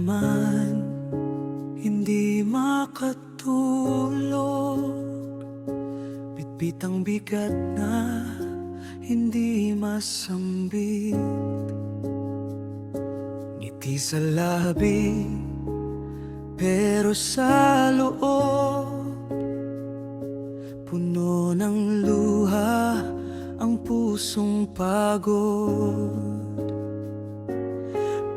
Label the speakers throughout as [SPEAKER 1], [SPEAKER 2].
[SPEAKER 1] naman hindi makatulog, bitbit ang bigat na hindi masambit. Ngiti sa labi pero sa loob puno ng luha ang pusong pagod.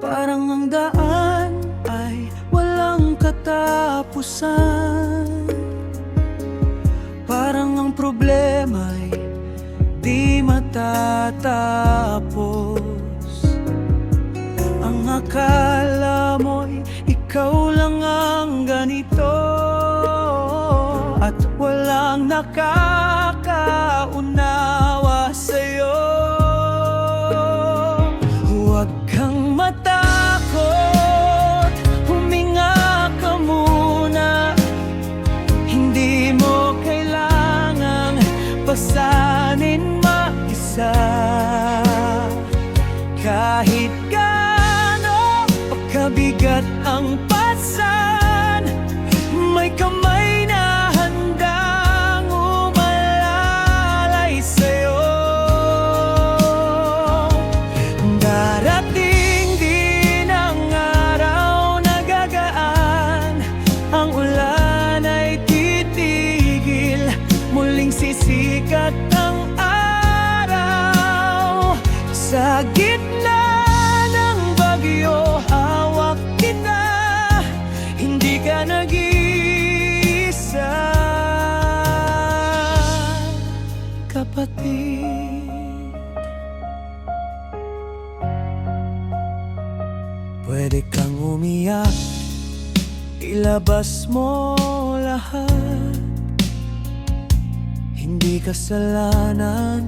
[SPEAKER 1] Parang ang daan ay walang katapusan, parang ang problema'y di matatapos. Ang akala mo'y ikaw lang ang ganito, at walang nakakaunawa sa'yo. Huwag kang matakot, huminga ka muna. Hindi mo kailangang pasanin mag-isa. Kahit gaano pagkabigat ang pasan, may kamay na handang umalalay sa'yo. Darating din ang araw na gagaan, ang ulan ay titigil, muling sisikat ang araw. Sa gitna ng bagyo, hawak kita, hindi ka nag-iisa, kapatid. Pwede kang umiyak, ilabas mo lahat. Hindi kasalanan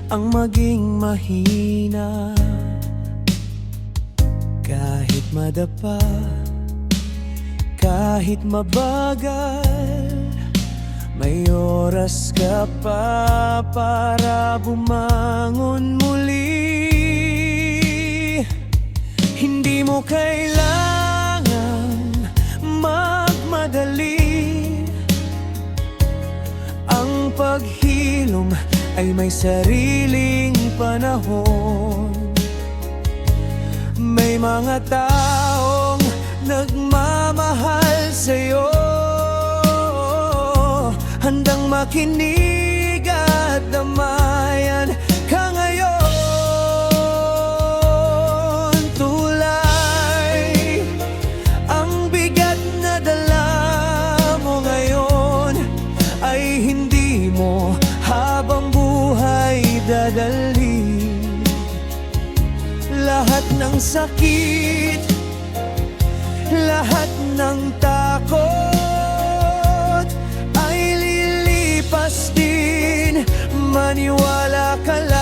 [SPEAKER 1] ang maging mahina. Kahit madapa, kahit mabagal, may oras ka pa para bumangon muli. Hindi mo kailangan magmadali, ang paghilom ay may sariling panahon. May mga taong nagmamahal sa'yo, handang makinig at damayan ka ngayon. Tulay ang bigat na dala mo ngayon, ay hindi mo habang buhay dadalhin. Lahat ng sakit, lahat ng takot ay lilipas din, maniwala ka lang.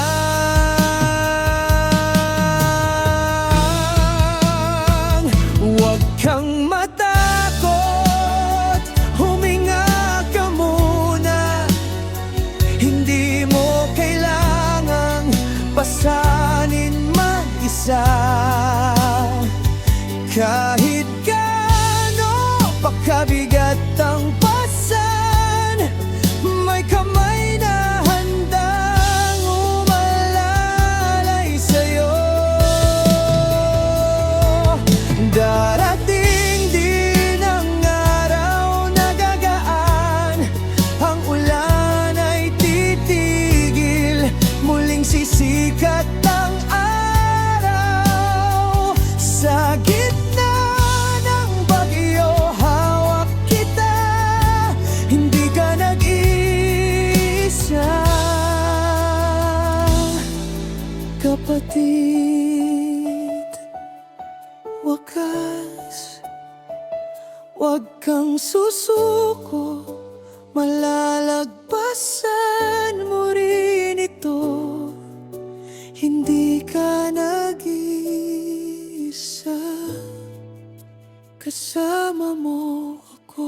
[SPEAKER 1] Huwag kang matakot, huminga ka muna. Hindi mo kailangang pasanin mag-isa. Kahit gaano pagkabigat ang pasan, may kamay na handang umalalay sa'yo. Darating din ang araw na gagaan, ang ulan ay titigil, muling sisikat ang araw. Sa gitna ng bagyo, hawak kita, hindi ka nag-iisa, kapatid. Wakas, huwag kang susuko, malalagpasan mo rin ito. Hindi ka nag-iisa, kasama mo ako.